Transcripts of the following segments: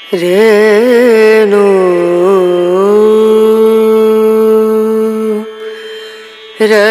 रेणु रे।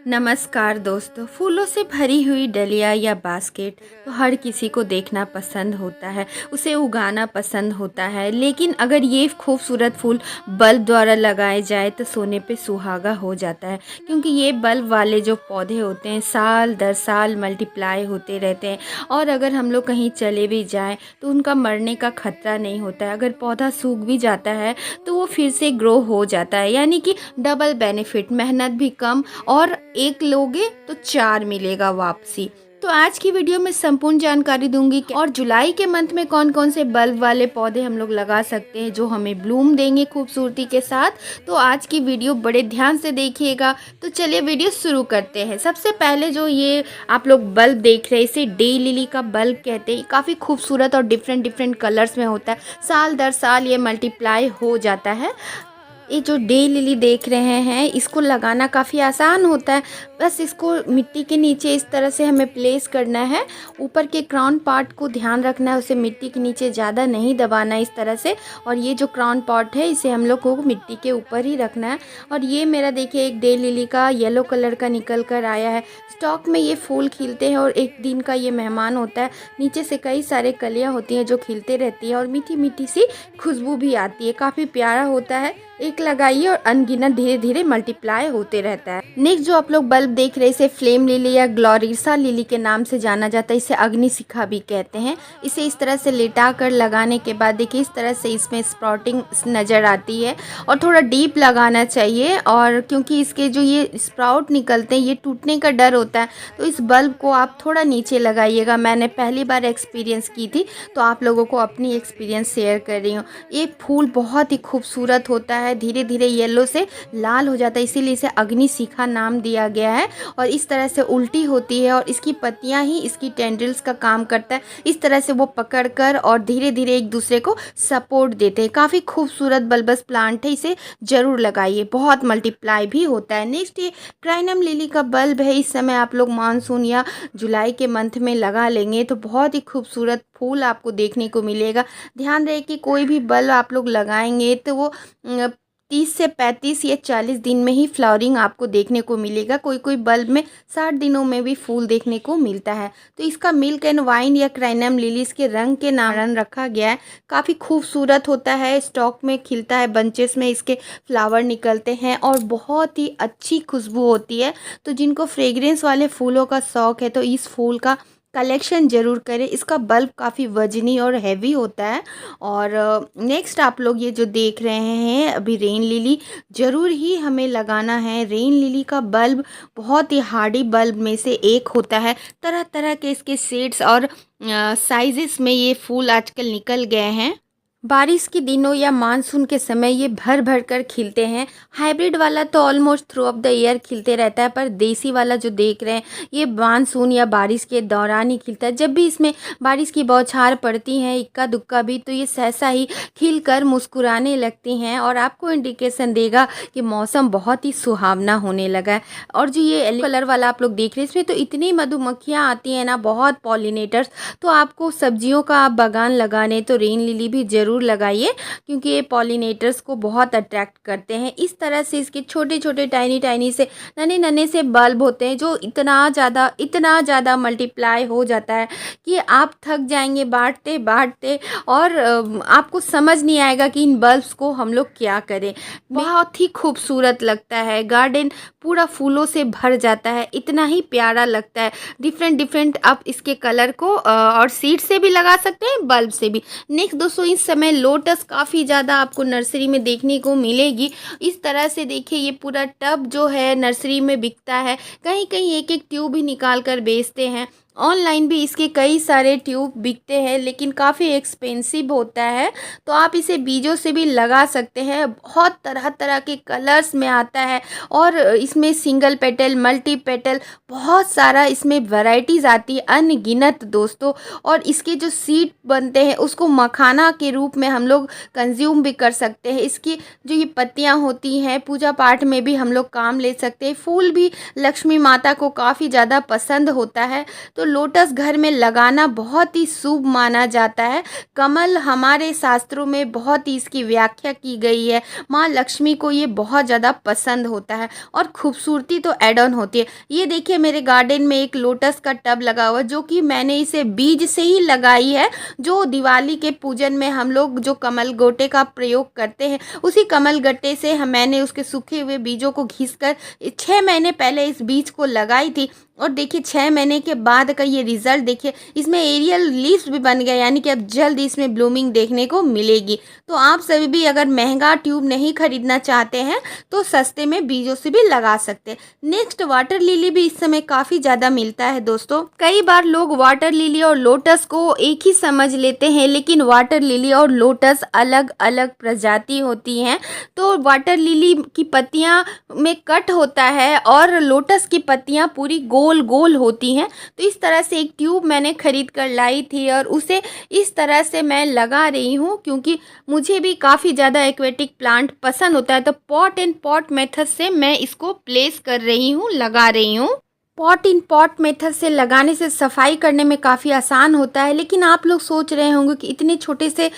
नमस्कार दोस्तों। फूलों से भरी हुई डलिया या बास्केट तो हर किसी को देखना पसंद होता है, उसे उगाना पसंद होता है। लेकिन अगर ये खूबसूरत फूल बल्ब द्वारा लगाए जाए तो सोने पे सुहागा हो जाता है, क्योंकि ये बल्ब वाले जो पौधे होते हैं साल दर साल मल्टीप्लाई होते रहते हैं। और अगर हम लोग कहीं चले भी जाएं तो उनका मरने का खतरा नहीं होता है। अगर पौधा सूख भी जाता है तो वो फिर से ग्रो हो जाता है, यानी कि डबल बेनिफिट, मेहनत भी कम और एक लोगे तो 4 मिलेगा वापसी। तो आज की वीडियो में संपूर्ण जानकारी दूंगी और जुलाई के मंथ में कौन कौन से बल्ब वाले पौधे हम लोग लगा सकते हैं जो हमें ब्लूम देंगे खूबसूरती के साथ। तो आज की वीडियो बड़े ध्यान से देखिएगा। तो चलिए वीडियो शुरू करते हैं। सबसे पहले जो ये आप लोग बल्ब देख रहे हैं इसे डे लिली का बल्ब कहते हैं। काफ़ी खूबसूरत और डिफरेंट डिफरेंट कलर्स में होता है। साल दर साल ये मल्टीप्लाई हो जाता है। ये जो डे लिली देख रहे हैं इसको लगाना काफ़ी आसान होता है। बस इसको मिट्टी के नीचे इस तरह से हमें प्लेस करना है। ऊपर के क्राउन पार्ट को ध्यान रखना है, उसे मिट्टी के नीचे ज़्यादा नहीं दबाना इस तरह से। और ये जो क्राउन पार्ट है इसे हम लोग को मिट्टी के ऊपर ही रखना है। और ये मेरा देखिए एक डे लिली का येलो कलर का निकल कर आया है। स्टॉक में ये फूल खिलते हैं और एक दिन का ये मेहमान होता है। नीचे से कई सारे कलियाँ होती हैं जो खिलते रहती है और मीठी मीठी सी खुशबू भी आती है। काफ़ी प्यारा होता है। एक लगाइए और अनगिनत धीरे धीरे मल्टीप्लाई होते रहता है। नेक्स्ट जो आप लोग बल्ब देख रहे हैं इसे फ्लेम लिली या ग्लोरिसा लिली के नाम से जाना जाता है। इसे अग्निशिखा भी कहते हैं। इसे इस तरह से लेटा कर लगाने के बाद देखिए इस तरह से इसमें स्प्राउटिंग नज़र आती है और थोड़ा डीप लगाना चाहिए। और क्योंकि इसके जो ये स्प्राउट निकलते हैं ये टूटने का डर होता है, तो इस बल्ब को आप थोड़ा नीचे लगाइएगा। मैंने पहली बार एक्सपीरियंस की थी तो आप लोगों को अपनी एक्सपीरियंस शेयर कर रही हूँ। ये फूल बहुत ही खूबसूरत होता है, धीरे धीरे येलो से लाल हो जाता है, इसीलिए इसे अग्निशिखा नाम दिया गया है। और इस तरह से उल्टी होती है और इसकी पत्तियां ही इसकी टेंड्रिल्स का काम करता है। इस तरह से वो पकड़कर और धीरे धीरे एक दूसरे को सपोर्ट देते हैं। काफ़ी खूबसूरत बल्बस प्लांट है, इसे ज़रूर लगाइए, बहुत मल्टीप्लाई भी होता है। नेक्स्ट ये क्राइनम लिली का बल्ब है। इस समय आप लोग मानसून या जुलाई के मंथ में लगा लेंगे तो बहुत ही खूबसूरत फूल आपको देखने को मिलेगा। ध्यान रहे कि कोई भी बल्ब आप लोग लगाएंगे तो वो 30 से 35 या 40 दिन में ही फ्लावरिंग आपको देखने को मिलेगा। कोई कोई बल्ब में 60 दिनों में भी फूल देखने को मिलता है। तो इसका मिल्क एंड वाइन या क्राइनम लिली इसके रंग के नाम रखा गया है। काफ़ी खूबसूरत होता है, स्टॉक में खिलता है, बंचेस में इसके फ्लावर निकलते हैं और बहुत ही अच्छी खुशबू होती है। तो जिनको फ्रेग्रेंस वाले फूलों का शौक़ है तो इस फूल का कलेक्शन ज़रूर करें। इसका बल्ब काफ़ी वजनी और हैवी होता है। और नेक्स्ट आप लोग ये जो देख रहे हैं अभी रेन लिली ज़रूर ही हमें लगाना है। रेन लिली का बल्ब बहुत ही हार्डी बल्ब में से एक होता है। तरह तरह के इसके शेड्स और साइजेस में ये फूल आजकल निकल गए हैं। बारिश के दिनों या मानसून के समय ये भर भर कर खिलते हैं। हाइब्रिड वाला तो almost through of the year खिलते रहता है, पर देसी वाला जो देख रहे हैं ये मानसून या बारिश के दौरान ही खिलता है। जब भी इसमें बारिश की बौछार पड़ती है इक्का दुक्का भी तो ये सहसा ही खिल कर मुस्कुराने लगती हैं और आपको इंडिकेशन देगा कि मौसम बहुत ही सुहावना होने लगा है। और जो ये येलो कलर वाला आप लोग देख रहे हैं इसमें तो इतनी मधुमक्खियाँ आती हैं ना, बहुत पॉलिनेटर्स। तो आपको सब्जियों का आप बागान लगाने तो रेन लिली भी ज़रूर लगाइए, क्योंकि ये पॉलिनेटर्स को बहुत अट्रैक्ट करते हैं। इस तरह से इसके छोटे छोटे टाइनी टाइनी से नन्हे नन्हे से बल्ब होते हैं जो इतना ज़्यादा मल्टीप्लाई हो जाता है कि आप थक जाएंगे बांटते बांटते और आपको समझ नहीं आएगा कि इन बल्ब्स को हम लोग क्या करें। बहुत ही खूबसूरत लगता है, गार्डन पूरा फूलों से भर जाता है, इतना ही प्यारा लगता है। डिफरेंट डिफरेंट आप इसके कलर को और सीड से भी लगा सकते हैं, बल्ब से भी। नेक्स्ट दोस्तों इस समय लोटस काफ़ी ज़्यादा आपको नर्सरी में देखने को मिलेगी। इस तरह से देखिए ये पूरा टब जो है नर्सरी में बिकता है। कहीं कहीं एक एक ट्यूब ही निकाल कर बेचते हैं। ऑनलाइन भी इसके कई सारे ट्यूब बिकते हैं लेकिन काफ़ी एक्सपेंसिव होता है। तो आप इसे बीजों से भी लगा सकते हैं। बहुत तरह तरह के कलर्स में आता है और इसमें सिंगल पेटल, मल्टी पेटल, बहुत सारा इसमें वैरायटीज़ आती है अनगिनत दोस्तों। और इसके जो सीड बनते हैं उसको मखाना के रूप में हम लोग कंज्यूम भी कर सकते हैं। इसकी जो ये पत्तियाँ होती हैं पूजा पाठ में भी हम लोग काम ले सकते हैं। फूल भी लक्ष्मी माता को काफ़ी ज़्यादा पसंद होता है। तो लोटस घर में लगाना बहुत ही शुभ माना जाता है। कमल हमारे शास्त्रों में बहुत ही इसकी व्याख्या की गई है। माँ लक्ष्मी को ये बहुत ज़्यादा पसंद होता है और खूबसूरती तो ऐड ऑन होती है। ये देखिए मेरे गार्डन में एक लोटस का टब लगा हुआ है, जो कि मैंने इसे बीज से ही लगाई है। जो दिवाली के पूजन में हम लोग जो कमल गोटे का प्रयोग करते हैं, उसी कमल गट्टे से मैंने उसके सूखे हुए बीजों को घिसकर 6 महीने पहले इस बीज को लगाई थी। और देखिए 6 महीने के बाद का ये रिजल्ट देखिए, इसमें एरियल लीव्स भी बन गया, यानी कि अब जल्द इसमें ब्लूमिंग देखने को मिलेगी। तो आप सभी भी अगर महंगा ट्यूब नहीं खरीदना चाहते हैं तो सस्ते में बीजों से भी लगा सकते हैं। नेक्स्ट, वाटर लिली भी इस समय काफ़ी ज़्यादा मिलता है दोस्तों। कई बार लोग वाटर लिली और लोटस को एक ही समझ लेते हैं, लेकिन वाटर लिली और लोटस अलग अलग प्रजाति होती हैं। तो वाटर लिली की पत्तियां में कट होता है और लोटस की पत्तियां पूरी गोल गोल होती हैं। तो इस तरह से एक ट्यूब मैंने खरीद कर लाई थी और उसे इस तरह से मैं लगा रही हूँ, क्योंकि मुझे भी काफ़ी ज़्यादा एक्वेटिक प्लांट पसंद होता है। तो पॉट एंड पॉट मेथड से मैं इसको प्लेस कर रही हूँ, लगा रही हूँ। पॉट इन पॉट मेथड से लगाने से सफाई करने में काफ़ी आसान होता है। लेकिन आप लोग सोच रहे होंगे कि इतने छोटे से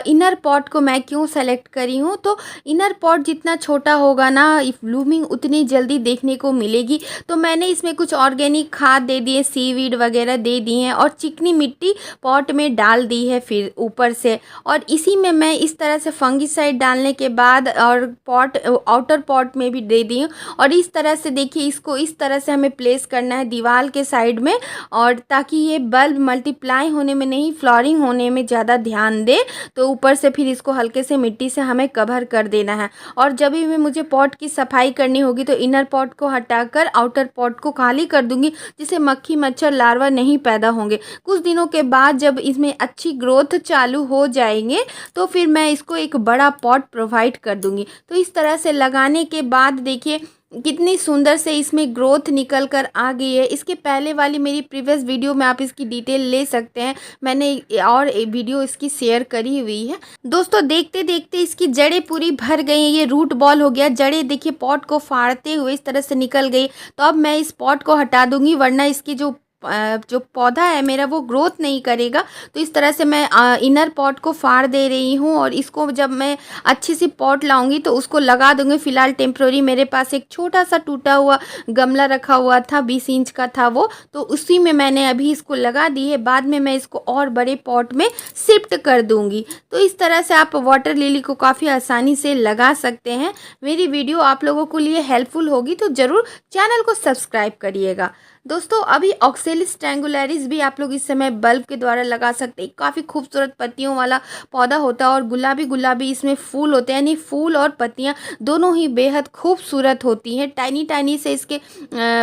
इनर पॉट को मैं क्यों सेलेक्ट करी हूँ। तो इनर पॉट जितना छोटा होगा ना, ब्लूमिंग उतनी जल्दी देखने को मिलेगी। तो मैंने इसमें कुछ ऑर्गेनिक खाद दे दिए, सीवीड वगैरह दे दी हैं और चिकनी मिट्टी पॉट में डाल दी है फिर ऊपर से। और इसी में मैं इस तरह से फंगिसाइड डालने के बाद और पॉट आउटर पॉट में भी दे दी हूँ। और इस तरह से देखिए, इसको इस तरह से हमें प्लेस करना है दीवार के साइड में, और ताकि ये बल्ब मल्टीप्लाई होने में नहीं, फ्लॉरिंग होने में ज़्यादा ध्यान दे। तो ऊपर से फिर इसको हल्के से मिट्टी से हमें कवर कर देना है। और जब भी मुझे पॉट की सफाई करनी होगी तो इनर पॉट को हटाकर आउटर पॉट को खाली कर दूंगी, जिससे मक्खी मच्छर लार्वा नहीं पैदा होंगे। कुछ दिनों के बाद जब इसमें अच्छी ग्रोथ चालू हो जाएंगे तो फिर मैं इसको एक बड़ा पॉट प्रोवाइड कर दूंगी। तो इस तरह से लगाने के बाद देखिए कितनी सुंदर से इसमें ग्रोथ निकल कर आ गई है। इसके पहले वाली मेरी प्रीवियस वीडियो में आप इसकी डिटेल ले सकते हैं, मैंने और एक वीडियो इसकी शेयर करी हुई है दोस्तों। देखते देखते इसकी जड़ें पूरी भर गई हैं, ये रूट बॉल हो गया। जड़ें देखिए पॉट को फाड़ते हुए इस तरह से निकल गई। तो अब मैं इस पॉट को हटा दूंगी, वरना इसकी जो पौधा है मेरा वो ग्रोथ नहीं करेगा। तो इस तरह से मैं इनर पॉट को फाड़ दे रही हूँ और इसको जब मैं अच्छी सी पॉट लाऊंगी तो उसको लगा दूंगी। फिलहाल टेम्प्रोरी मेरे पास एक छोटा सा टूटा हुआ गमला रखा हुआ था, 20 इंच का था वो, तो उसी में मैंने अभी इसको लगा दी है। बाद में मैं इसको और बड़े पॉट में शिफ्ट कर दूंगी। तो इस तरह से आप वाटर लिली को काफ़ी आसानी से लगा सकते हैं। मेरी वीडियो आप लोगों के लिए हेल्पफुल होगी तो ज़रूर चैनल को सब्सक्राइब करिएगा दोस्तों। अभी ऑक्सेलिस ट्रायंगुलरिस भी आप लोग इस समय बल्ब के द्वारा लगा सकते हैं। काफ़ी खूबसूरत पत्तियों वाला पौधा होता है और गुलाबी गुलाबी इसमें फूल होते हैं, यानी फूल और पत्तियां दोनों ही बेहद खूबसूरत होती हैं। टाइनी टाइनी से इसके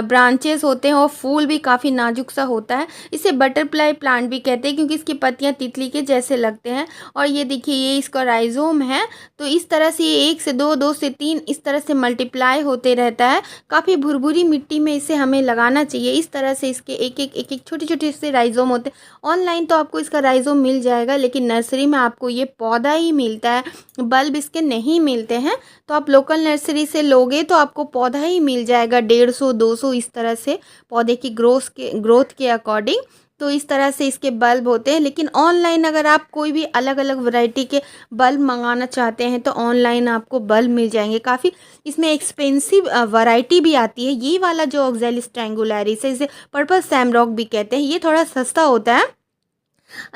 ब्रांचेस होते हैं और फूल भी काफ़ी नाजुक सा होता है। इसे बटरफ्लाई प्लांट भी कहते हैं, क्योंकि इसकी पत्तियाँ तितली के जैसे लगते हैं। और ये देखिए, ये इसका राइजोम है। तो इस तरह से ये 1 से 2, 2 से 3 इस तरह से मल्टीप्लाई होते रहता है। काफ़ी भुरभुरी मिट्टी में इसे हमें लगाना चाहिए। इस तरह से इसके एक एक छोटे छोटे से राइजोम होते हैं। ऑनलाइन तो आपको इसका राइजोम मिल जाएगा, लेकिन नर्सरी में आपको ये पौधा ही मिलता है, बल्ब इसके नहीं मिलते हैं। तो आप लोकल नर्सरी से लोगे तो आपको पौधा ही मिल जाएगा 150 200 इस तरह से, पौधे की ग्रोथ के अकॉर्डिंग। तो इस तरह से इसके बल्ब होते हैं। लेकिन ऑनलाइन अगर आप कोई भी अलग अलग वैरायटी के बल्ब मंगाना चाहते हैं तो ऑनलाइन आपको बल्ब मिल जाएंगे। काफ़ी इसमें एक्सपेंसिव वैरायटी भी आती है। ये वाला जो ऑक्जेलिस ट्रायंगुलरिस है, इसे पर्पल सैमरॉक भी कहते हैं, ये थोड़ा सस्ता होता है।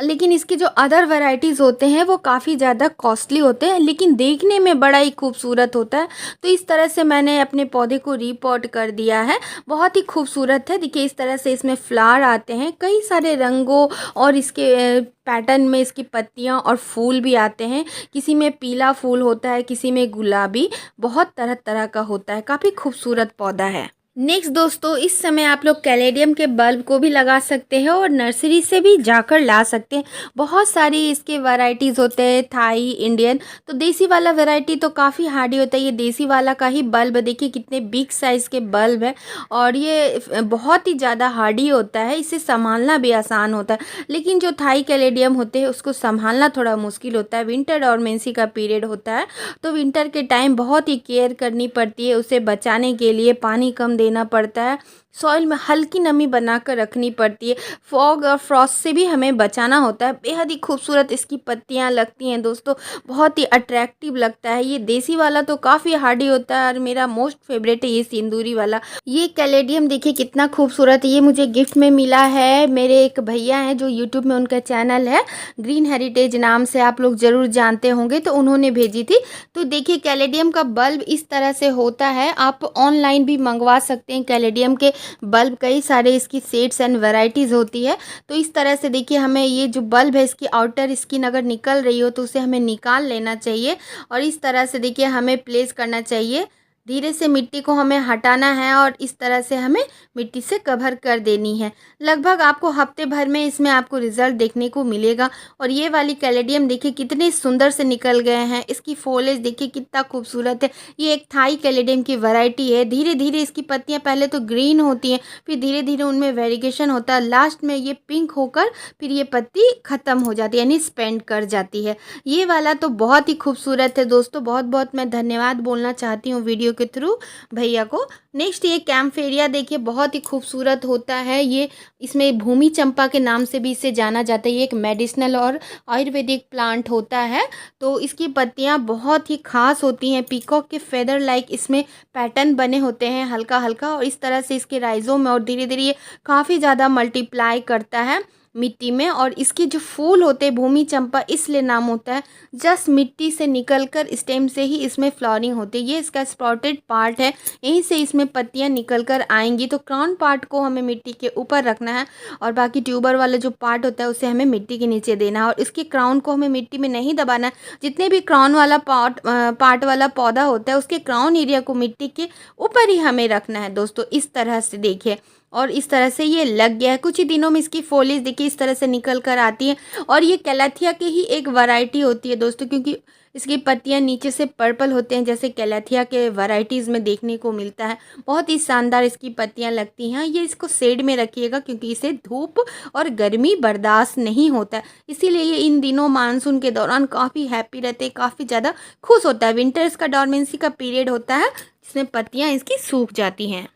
लेकिन इसके जो अदर वैरायटीज़ होते हैं वो काफ़ी ज़्यादा कॉस्टली होते हैं, लेकिन देखने में बड़ा ही खूबसूरत होता है। तो इस तरह से मैंने अपने पौधे को रीपॉट कर दिया है। बहुत ही खूबसूरत है। देखिए इस तरह से इसमें फ्लावर आते हैं कई सारे रंगों, और इसके पैटर्न में इसकी पत्तियां और फूल भी आते हैं। किसी में पीला फूल होता है, किसी में गुलाबी, बहुत तरह तरह का होता है। काफ़ी खूबसूरत पौधा है। नेक्स्ट दोस्तों, इस समय आप लोग कैलेडियम के बल्ब को भी लगा सकते हैं और नर्सरी से भी जाकर ला सकते हैं। बहुत सारी इसके वैरायटीज़ होते हैं, थाई, इंडियन। तो देसी वाला वैरायटी तो काफ़ी हार्डी होता है। ये देसी वाला का ही बल्ब देखिए कितने बिग साइज़ के बल्ब है, और ये बहुत ही ज़्यादा हार्डी होता है। इसे संभालना भी आसान होता है। लेकिन जो थाई कैलेडियम होते हैं उसको संभालना थोड़ा मुश्किल होता है। विंटर डॉर्मेंसी का पीरियड होता है, तो विंटर के टाइम बहुत ही केयर करनी पड़ती है। उसे बचाने के लिए पानी कम देना पड़ता है, सॉइल में हल्की नमी बनाकर रखनी पड़ती है। फॉग और फ्रॉस्ट से भी हमें बचाना होता है। बेहद ही खूबसूरत इसकी पत्तियां लगती हैं दोस्तों, बहुत ही अट्रैक्टिव लगता है। ये देसी वाला तो काफ़ी हार्डी होता है और मेरा मोस्ट फेवरेट है ये सिंदूरी वाला। ये कैलेडियम देखिए कितना खूबसूरत है। ये मुझे गिफ्ट में मिला है। मेरे एक भैया हैं जो यूट्यूब में उनका चैनल है ग्रीन हेरिटेज नाम से, आप लोग ज़रूर जानते होंगे, तो उन्होंने भेजी थी। तो देखिए कैलेडियम का बल्ब इस तरह से होता है। आप ऑनलाइन भी मंगवा सकते हैं कैलेडियम के बल्ब, कई सारे इसकी शेड्स एंड वैरायटीज़ होती है। तो इस तरह से देखिए हमें ये जो बल्ब है इसकी आउटर स्किन अगर निकल रही हो तो उसे हमें निकाल लेना चाहिए और इस तरह से देखिए हमें प्लेस करना चाहिए। धीरे से मिट्टी को हमें हटाना है और इस तरह से हमें मिट्टी से कवर कर देनी है। लगभग आपको हफ्ते भर में इसमें आपको रिजल्ट देखने को मिलेगा। और ये वाली कैलेडियम देखिए कितने सुंदर से निकल गए हैं। इसकी फॉलेज देखिए कितना खूबसूरत है। ये एक थाई कैलेडियम की वैरायटी है। धीरे धीरे इसकी पत्तियां पहले तो ग्रीन होती हैं, फिर धीरे धीरे उनमें वेरिएशन होता है, लास्ट में ये पिंक होकर फिर ये पत्ती ख़त्म हो जाती है, यानी स्पेंड कर जाती है। ये वाला तो बहुत ही खूबसूरत है दोस्तों। बहुत बहुत मैं धन्यवाद बोलना चाहती हूँ वीडियो के थ्रू भैया को। नेक्स्ट ये कैम्फेरिया देखिए बहुत ही खूबसूरत होता है। ये इसमें भूमि चंपा के नाम से भी इसे जाना जाता है। ये एक मेडिसिनल और आयुर्वेदिक प्लांट होता है। तो इसकी पत्तियां बहुत ही खास होती हैं। पीकॉक के फेदर लाइक इसमें पैटर्न बने होते हैं हल्का हल्का, और इस तरह से इसके राइजोम में और धीरे धीरे ये काफ़ी ज़्यादा मल्टीप्लाई करता है मिट्टी में। और इसके जो फूल होते हैं भूमि चंपा इसलिए नाम होता है, जस्ट मिट्टी से निकलकर स्टेम से ही इसमें फ्लावरिंग होती है। ये इसका स्प्रॉटेड पार्ट है, यहीं से इसमें पत्तियां निकलकर आएंगी। तो क्राउन पार्ट को हमें मिट्टी के ऊपर रखना है और बाकी ट्यूबर वाला जो पार्ट होता है उसे हमें मिट्टी के नीचे देना है। और इसके क्राउन को हमें मिट्टी में नहीं दबाना है। जितने भी क्राउन वाला पार्ट वाला पौधा होता है उसके क्राउन एरिया को मिट्टी के ऊपर ही हमें रखना है दोस्तों। इस तरह से देखिए, और इस तरह से ये लग गया है। कुछ ही दिनों में इसकी फॉलीज देखिए इस तरह से निकल कर आती है। और ये कैलाथिया की ही एक वैरायटी होती है दोस्तों, क्योंकि इसकी पत्तियां नीचे से पर्पल होते हैं जैसे कैलाथिया के वैरायटीज़ में देखने को मिलता है। बहुत ही शानदार इसकी पत्तियां लगती हैं। ये इसको शेड में रखिएगा क्योंकि इसे धूप और गर्मी बर्दाश्त नहीं होता है, इसीलिए ये इन दिनों मानसून के दौरान काफ़ी हैप्पी रहते हैं, काफ़ी ज़्यादा खुश होता है। विंटर्स का डॉर्मेंसी का पीरियड होता है जिसमें पत्तियाँ इसकी सूख जाती हैं।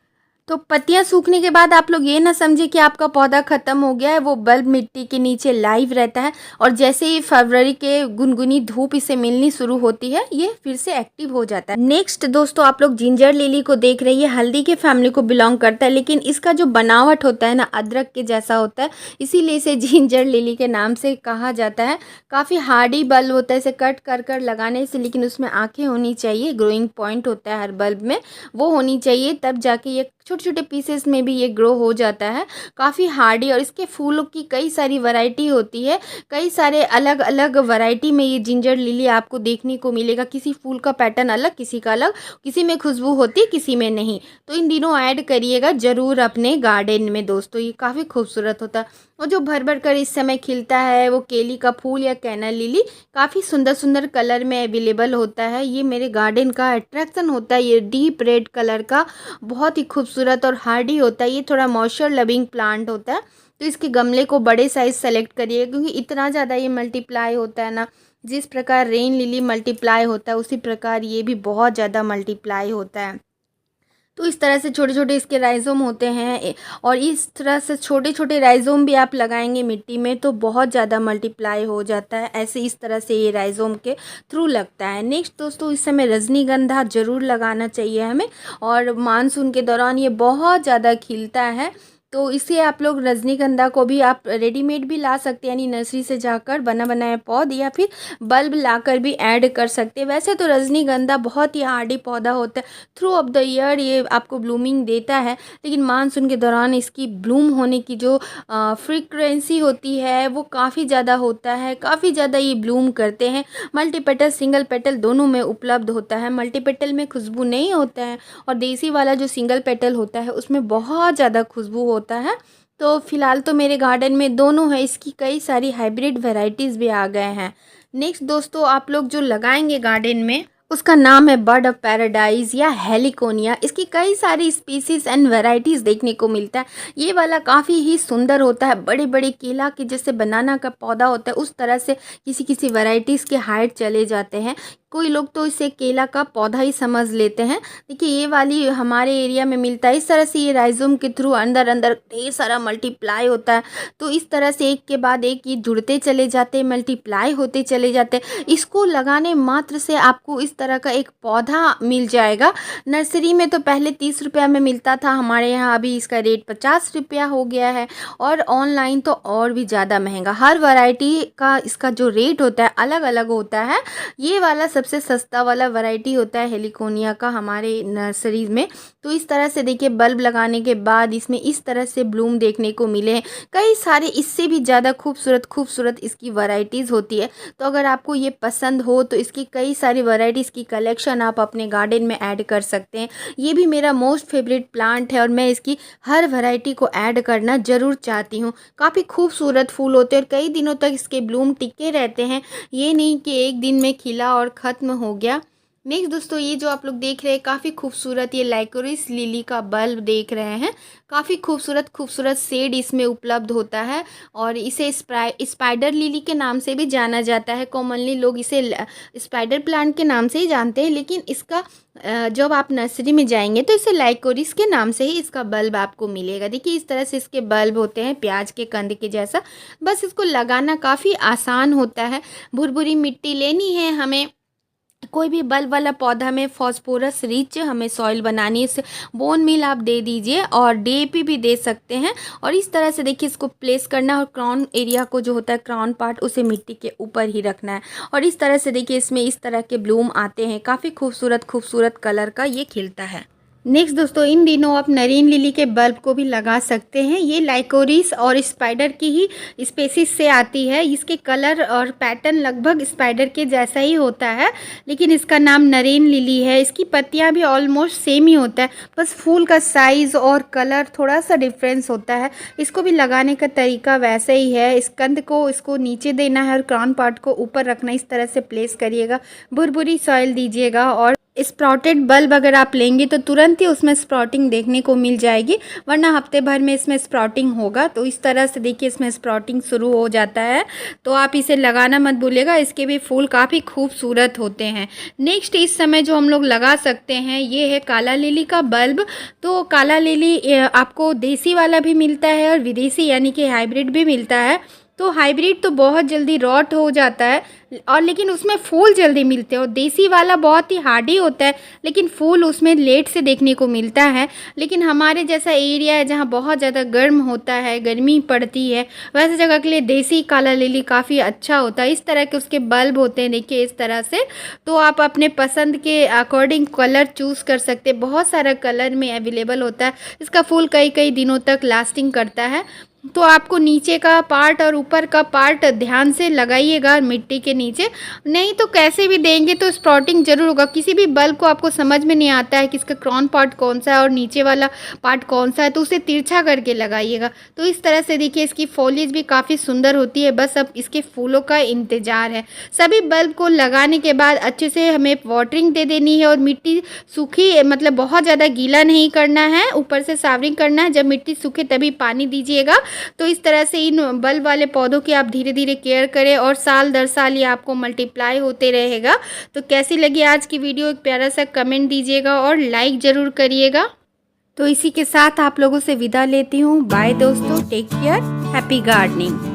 तो पत्तियां सूखने के बाद आप लोग ये ना समझे कि आपका पौधा ख़त्म हो गया है। वो बल्ब मिट्टी के नीचे लाइव रहता है और जैसे ही फरवरी के गुनगुनी धूप इसे मिलनी शुरू होती है ये फिर से एक्टिव हो जाता है। नेक्स्ट दोस्तों आप लोग जिंजर लिली को देख रही है। हल्दी के फैमिली को बिलोंग करता है, लेकिन इसका जो बनावट होता है ना अदरक के जैसा होता है, इसीलिए इसे जिंजर लिली के नाम से कहा जाता है। काफ़ी हार्डी बल्ब होता है, इसे कट कर कर लगाने से, लेकिन उसमें आँखें होनी चाहिए। ग्रोइंग पॉइंट होता है हर बल्ब में, वो होनी चाहिए, तब जाके ये छोटे छोटे पीसेस में भी ये ग्रो हो जाता है। काफ़ी हार्डी, और इसके फूलों की कई सारी वैरायटी होती है। कई सारे अलग अलग वैरायटी में ये जिंजर लिली आपको देखने को मिलेगा। किसी फूल का पैटर्न अलग, किसी का अलग, किसी में खुशबू होती है किसी में नहीं। तो इन दिनों ऐड करिएगा ज़रूर अपने गार्डन में दोस्तों, ये काफ़ी खूबसूरत होता है। और जो भर भर कर इस समय खिलता है वो केली का फूल या कैना लिली, काफ़ी सुंदर सुंदर कलर में अवेलेबल होता है। ये मेरे गार्डन का अट्रैक्शन होता है। ये डीप रेड कलर का बहुत ही खूबसूरत और हार्डी होता है। ये थोड़ा मॉइस्चर लविंग प्लांट होता है, तो इसके गमले को बड़े साइज सेलेक्ट करिए क्योंकि इतना ज़्यादा ये मल्टीप्लाई होता है ना। जिस प्रकार रेन लिली मल्टीप्लाई होता है उसी प्रकार ये भी बहुत ज़्यादा मल्टीप्लाई होता है। तो इस तरह से छोटे छोटे इसके राइजोम होते हैं, और इस तरह से छोटे छोटे राइजोम भी आप लगाएंगे मिट्टी में तो बहुत ज़्यादा मल्टीप्लाई हो जाता है। ऐसे इस तरह से ये राइजोम के थ्रू लगता है। नेक्स्ट दोस्तों इस समय रजनीगंधा ज़रूर लगाना चाहिए हमें, और मानसून के दौरान ये बहुत ज़्यादा खिलता है। तो इसे आप लोग रजनीगंधा को भी आप रेडीमेड भी ला सकते हैं, यानी नर्सरी से जाकर बना बनाया पौधा, या फिर बल्ब लाकर भी ऐड कर सकते हैं। वैसे तो रजनीगंधा बहुत ही हार्डी पौधा होता है, थ्रू ऑफ द ईयर ये आपको ब्लूमिंग देता है, लेकिन मानसून के दौरान इसकी ब्लूम होने की जो फ्रीक्वेंसी होती है वो काफ़ी ज़्यादा होता है। काफ़ी ज़्यादा ये ब्लूम करते हैं। मल्टीपेटल सिंगल पेटल दोनों में उपलब्ध होता है। मल्टीपेटल में खुशबू नहीं होता है, और देसी वाला जो सिंगल पेटल होता है उसमें बहुत ज़्यादा खुशबू होता है। तो फिलहाल तो मेरे गार्डन में दोनों है, इसकी कई सारी हाइब्रिड वैरायटीज़ भी आ गए हैं। नेक्स्ट दोस्तों आप लोग जो लगाएंगे गार्डन में उसका नाम है बर्ड ऑफ पैराडाइज या हेलिकोनिया। इसकी कई सारी स्पीसीज एंड वैरायटीज़ देखने को मिलता है। ये वाला काफ़ी ही सुंदर होता है। बड़े बड़े केला के जैसे बनाना का पौधा होता है उस तरह से किसी किसी वैरायटीज़ के हाइट चले जाते हैं। कोई लोग तो इसे केला का पौधा ही समझ लेते हैं। देखिए ये वाली हमारे एरिया में मिलता है। इस तरह से ये राइजोम के थ्रू अंदर अंदर ढेर सारा मल्टीप्लाई होता है। तो इस तरह से एक के बाद एक ये जुड़ते चले जाते हैं, मल्टीप्लाई होते चले जाते हैं। इसको लगाने मात्र से आपको इस तरह का एक पौधा मिल जाएगा। नर्सरी में तो पहले 30 रुपया में मिलता था, हमारे यहाँ अभी इसका रेट 50 रुपया हो गया है। और ऑनलाइन तो और भी ज़्यादा महंगा। हर वैरायटी का इसका जो रेट होता है अलग अलग होता है। ये वाला सबसे सस्ता वाला वैरायटी होता है हेलिकोनिया का हमारे नर्सरीज में। तो इस तरह से देखिए बल्ब लगाने के बाद इसमें इस तरह से ब्लूम देखने को मिले हैं। कई सारे इससे भी ज़्यादा खूबसूरत खूबसूरत इसकी वैरायटीज़ होती है। तो अगर आपको ये पसंद हो तो इसकी कई सारी वैरायटीज़ की कलेक्शन आप अपने गार्डन में ऐड कर सकते हैं। ये भी मेरा मोस्ट फेवरेट प्लांट है और मैं इसकी हर वैरायटी को ऐड करना ज़रूर चाहती हूँ। काफ़ी खूबसूरत फूल होते हैं और कई दिनों तक इसके ब्लूम टिके रहते हैं। ये नहीं कि एक दिन में खिला और ख़त्म हो गया। नेक्स्ट दोस्तों, ये जो आप लोग देख रहे हैं काफ़ी खूबसूरत ये लाइकोरिस लिली का बल्ब देख रहे हैं। काफ़ी खूबसूरत खूबसूरत शेड इसमें उपलब्ध होता है और इसे स्पाइडर लिली के नाम से भी जाना जाता है। कॉमनली लोग इसे स्पाइडर प्लांट के नाम से ही जानते हैं, लेकिन इसका जब आप नर्सरी में जाएंगे तो इसे लाइकोरिस के नाम से ही इसका बल्ब आपको मिलेगा। देखिए इस तरह से इसके बल्ब होते हैं प्याज के कंद के जैसा। बस इसको लगाना काफ़ी आसान होता है। भुरभुरी मिट्टी लेनी है हमें। कोई भी बल्ब वाला पौधा में फॉस्फोरस रिच हमें सॉइल बनानी है। इसे बोन मील आप दे दीजिए और डीएपी भी दे सकते हैं। और इस तरह से देखिए इसको प्लेस करना और क्राउन एरिया को जो होता है क्राउन पार्ट उसे मिट्टी के ऊपर ही रखना है। और इस तरह से देखिए इसमें इस तरह के ब्लूम आते हैं। काफ़ी खूबसूरत खूबसूरत कलर का ये खिलता है। नेक्स्ट दोस्तों, इन दिनों आप नरीन लिली के बल्ब को भी लगा सकते हैं। ये लाइकोरिस और स्पाइडर की ही स्पेसिस से आती है। इसके कलर और पैटर्न लगभग स्पाइडर के जैसा ही होता है, लेकिन इसका नाम नरीन लिली है। इसकी पत्तियां भी ऑलमोस्ट सेम ही होता है, बस फूल का साइज़ और कलर थोड़ा सा डिफरेंस होता है। इसको भी लगाने का तरीका वैसा ही है। इस कंद को इसको नीचे देना है और क्राउन पार्ट को ऊपर रखना। इस तरह से प्लेस करिएगा, भुरभुरी सॉइल दीजिएगा और स्प्राउटेड बल्ब अगर आप लेंगे तो तुरंत ही उसमें स्प्राउटिंग देखने को मिल जाएगी, वरना हफ्ते भर में इसमें स्प्राउटिंग होगा। तो इस तरह से देखिए इसमें स्प्राउटिंग शुरू हो जाता है। तो आप इसे लगाना मत भूलिएगा, इसके भी फूल काफ़ी खूबसूरत होते हैं। नेक्स्ट इस समय जो हम लोग लगा सकते हैं ये है काला लिली का बल्ब। तो काला लिली आपको देसी वाला भी मिलता है और विदेशी यानी कि हाइब्रिड भी मिलता है। तो हाइब्रिड तो बहुत जल्दी रॉट हो जाता है और लेकिन उसमें फूल जल्दी मिलते हैं, और देसी वाला बहुत ही हार्डी होता है लेकिन फूल उसमें लेट से देखने को मिलता है। लेकिन हमारे जैसा एरिया है जहाँ बहुत ज़्यादा गर्म होता है, गर्मी पड़ती है, वैसे जगह के लिए देसी काला लिली काफ़ी अच्छा होता है। इस तरह के उसके बल्ब होते हैं देखिए इस तरह से। तो आप अपने पसंद के अकॉर्डिंग कलर चूज़ कर सकते हैं। बहुत सारा कलर में अवेलेबल होता है। इसका फूल कई कई दिनों तक लास्टिंग करता है। तो आपको नीचे का पार्ट और ऊपर का पार्ट ध्यान से लगाइएगा मिट्टी के नीचे, नहीं तो कैसे भी देंगे तो स्प्राउटिंग जरूर होगा। किसी भी बल्ब को आपको समझ में नहीं आता है कि इसका क्राउन पार्ट कौन सा है और नीचे वाला पार्ट कौन सा है, तो उसे तिरछा करके लगाइएगा। तो इस तरह से देखिए इसकी फॉलिएज भी काफ़ी सुंदर होती है। बस अब इसके फूलों का इंतजार है। सभी बल्ब को लगाने के बाद अच्छे से हमें वाटरिंग दे देनी है और मिट्टी सूखी मतलब बहुत ज़्यादा गीला नहीं करना है, ऊपर से सावरिंग करना है। जब मिट्टी सूखे तभी पानी दीजिएगा। तो इस तरह से इन बल्ब वाले पौधों की आप धीरे धीरे केयर करें और साल दर साल ये आपको मल्टीप्लाई होते रहेगा। तो कैसी लगी आज की वीडियो, एक प्यारा सा कमेंट दीजिएगा और लाइक ज़रूर करिएगा। तो इसी के साथ आप लोगों से विदा लेती हूँ। बाय दोस्तों, टेक केयर, हैप्पी गार्डनिंग।